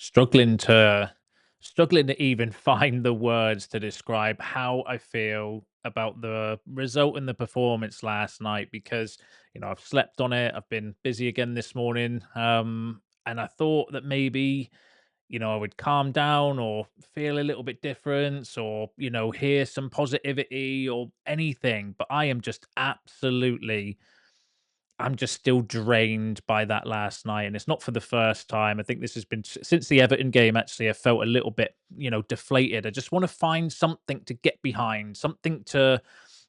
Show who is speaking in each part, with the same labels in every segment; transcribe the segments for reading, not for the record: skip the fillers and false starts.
Speaker 1: Struggling to struggling to even find the words to describe how I feel about the result and the performance last night because, I've slept on it. I've been busy again this morning. And I thought that maybe, I would calm down or feel a little bit different or, hear some positivity or anything. But I am just absolutely I'm just still drained by that last night, and it's not for the first time. I think this has been since the Everton game. Actually, I felt a little bit, deflated. I just want to find something to get behind, something to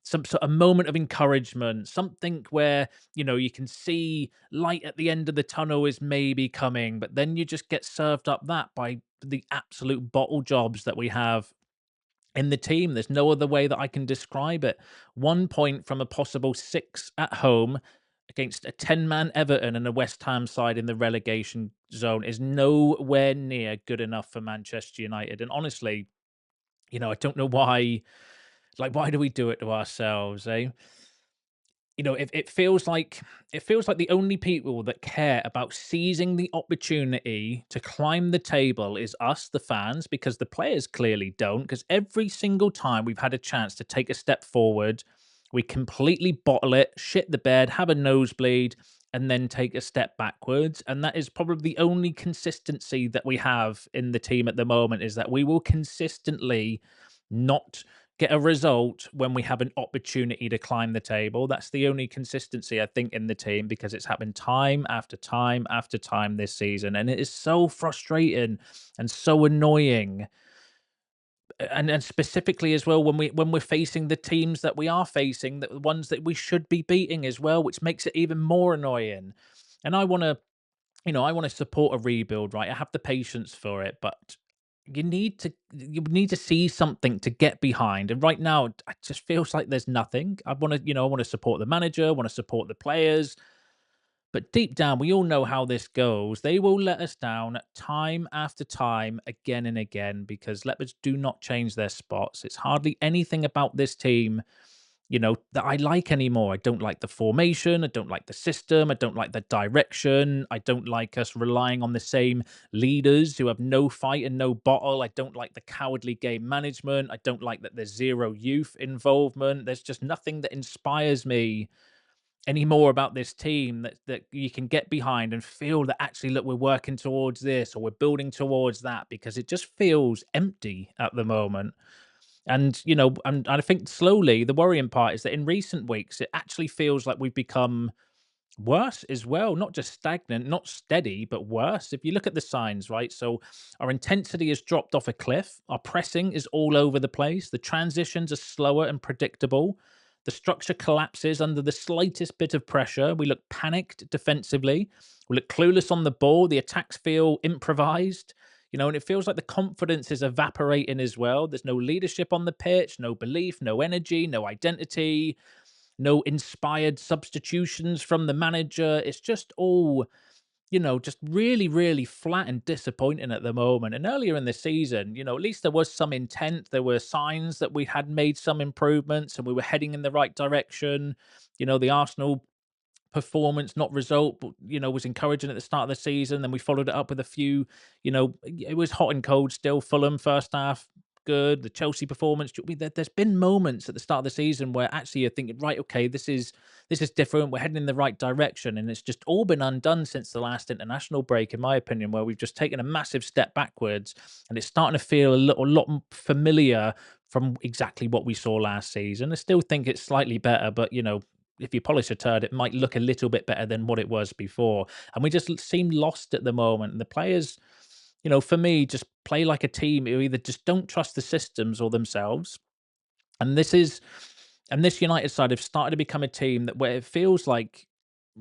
Speaker 1: some sort of moment of encouragement, something where you can see light at the end of the tunnel is maybe coming, but then you just get served up that by the absolute bottle jobs that we have in the team. There's no other way that I can describe it. 1 point from a possible six at home against a 10-man Everton and a West Ham side in the relegation zone is nowhere near good enough for Manchester United. And honestly, I don't know why. Like, why do we do it to ourselves, eh? It feels like the only people that care about seizing the opportunity to climb the table is us, the fans, because the players clearly don't. Because every single time we've had a chance to take a step forward, we completely bottle it, shit the bed, have a nosebleed, and then take a step backwards. And that is probably the only consistency that we have in the team at the moment, is that we will consistently not get a result when we have an opportunity to climb the table. That's the only consistency I think in the team, because it's happened time after time after time this season, and it is so frustrating and so annoying. And specifically as well, when we're facing the teams that we are facing, the ones that we should be beating as well, which makes it even more annoying. And I want to support a rebuild, right? I have the patience for it, but you need to see something to get behind. And right now, it just feels like there's nothing. I want to support the manager, I want to support the players, but deep down, we all know how this goes. They will let us down time after time, again and again, because leopards do not change their spots. It's hardly anything about this team that I like anymore. I don't like the formation. I don't like the system. I don't like the direction. I don't like us relying on the same leaders who have no fight and no bottle. I don't like the cowardly game management. I don't like that there's zero youth involvement. There's just nothing that inspires me anymore about this team that you can get behind and feel that actually, look, we're working towards this or we're building towards that, because it just feels empty at the moment. And, I think slowly the worrying part is that in recent weeks, it actually feels like we've become worse as well, not just stagnant, not steady, but worse. If you look at the signs, right? So our intensity has dropped off a cliff. Our pressing is all over the place. The transitions are slower and predictable. The structure collapses under the slightest bit of pressure. We look panicked defensively. We look clueless on the ball. The attacks feel improvised. And it feels like the confidence is evaporating as well. There's no leadership on the pitch, no belief, no energy, no identity, no inspired substitutions from the manager. It's just all, just really, really flat and disappointing at the moment. And earlier in the season, at least there was some intent. There were signs that we had made some improvements and we were heading in the right direction. The Arsenal performance, not result, but was encouraging at the start of the season. Then we followed it up with a few, it was hot and cold still. Fulham first half, good. The Chelsea performance. There's been moments at the start of the season where actually you're thinking, right, okay, this is different. We're heading in the right direction, and it's just all been undone since the last international break, in my opinion, where we've just taken a massive step backwards, and it's starting to feel a lot familiar from exactly what we saw last season. I still think it's slightly better, but if you polish a turd, it might look a little bit better than what it was before. And we just seem lost at the moment. And the players, for me, just play like a team who either just don't trust the systems or themselves. And this United side have started to become a team that where it feels like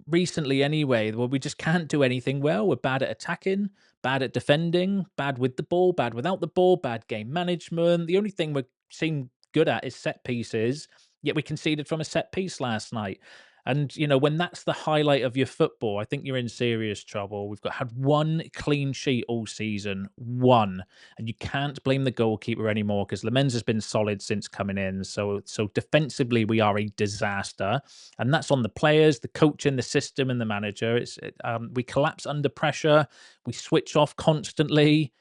Speaker 1: recently anyway, where we just can't do anything well. We're bad at attacking, bad at defending, bad with the ball, bad without the ball, bad game management. The only thing we seem good at is set pieces, yet we conceded from a set piece last night. And, when that's the highlight of your football, I think you're in serious trouble. We've had one clean sheet all season, one, and you can't blame the goalkeeper anymore because Lamens has been solid since coming in. So defensively, we are a disaster, and that's on the players, the coaching, the system, and the manager. We collapse under pressure. We switch off constantly.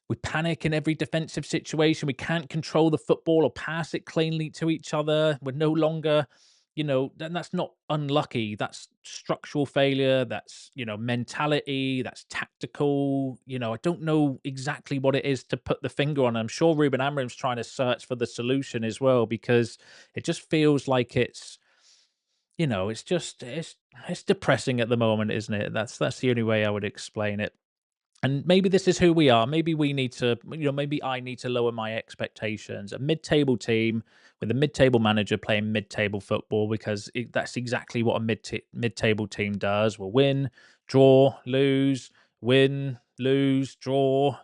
Speaker 1: We panic in every defensive situation. We can't control the football or pass it cleanly to each other. We're no longer, then that's not unlucky. That's structural failure. That's, mentality. That's tactical. I don't know exactly what it is to put the finger on. I'm sure Rúben Amorim's trying to search for the solution as well, because it just feels like it's depressing at the moment, isn't it? That's the only way I would explain it. And maybe this is who we are. Maybe we need to, maybe I need to lower my expectations. A mid-table team with a mid-table manager playing mid-table football, because that's exactly what a mid-table team does. We'll win, draw, lose, win, lose, draw,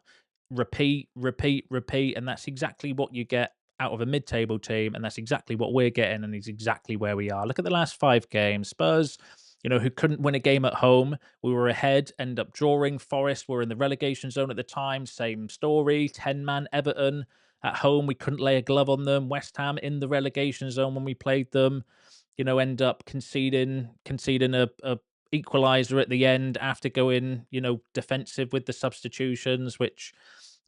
Speaker 1: repeat, repeat, repeat, and that's exactly what you get out of a mid-table team, and that's exactly what we're getting, and it's exactly where we are. Look at the last 5 games. Spurs, who couldn't win a game at home. We were ahead, end up drawing. Forest were in the relegation zone at the time. Same story. 10-man Everton at home. We couldn't lay a glove on them. West Ham in the relegation zone when we played them. End up conceding a equaliser at the end after going, defensive with the substitutions, which,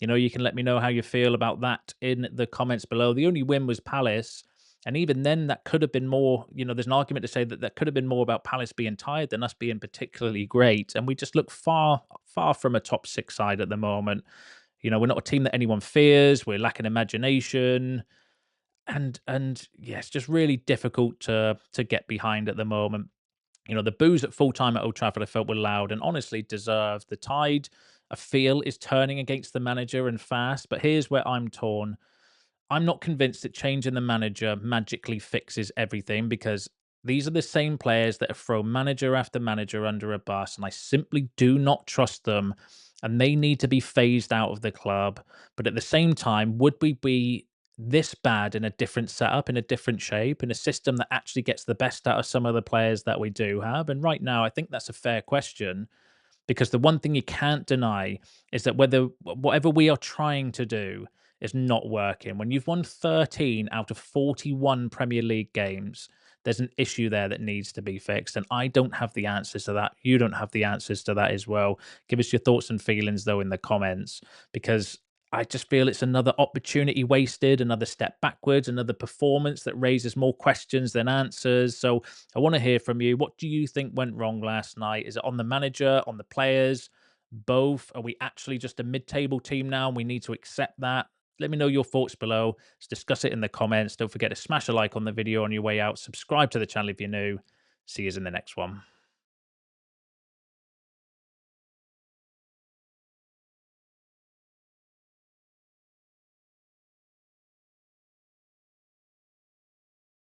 Speaker 1: you can let me know how you feel about that in the comments below. The only win was Palace. And even then, that could have been more. There's an argument to say that could have been more about Palace being tired than us being particularly great. And we just look far, far from a top 6 side at the moment. We're not a team that anyone fears. We're lacking imagination. And yeah, it's just really difficult to get behind at the moment. The boos at full time at Old Trafford, I felt, were loud and honestly deserved. The tide, I feel, is turning against the manager and fast. But here's where I'm torn. I'm not convinced that changing the manager magically fixes everything, because these are the same players that have thrown manager after manager under a bus, and I simply do not trust them. And they need to be phased out of the club. But at the same time, would we be this bad in a different setup, in a different shape, in a system that actually gets the best out of some of the players that we do have? And right now, I think that's a fair question, because the one thing you can't deny is that whatever we are trying to do is not working. When you've won 13 out of 41 Premier League games, there's an issue there that needs to be fixed. And I don't have the answers to that. You don't have the answers to that as well. Give us your thoughts and feelings, though, in the comments, because I just feel it's another opportunity wasted, another step backwards, another performance that raises more questions than answers. So I want to hear from you. What do you think went wrong last night? Is it on the manager, on the players, both? Are we actually just a mid-table team now and we need to accept that? Let me know your thoughts below. Let's discuss it in the comments. Don't forget to smash a like on the video on your way out. Subscribe to the channel if you're new. See you in the next one.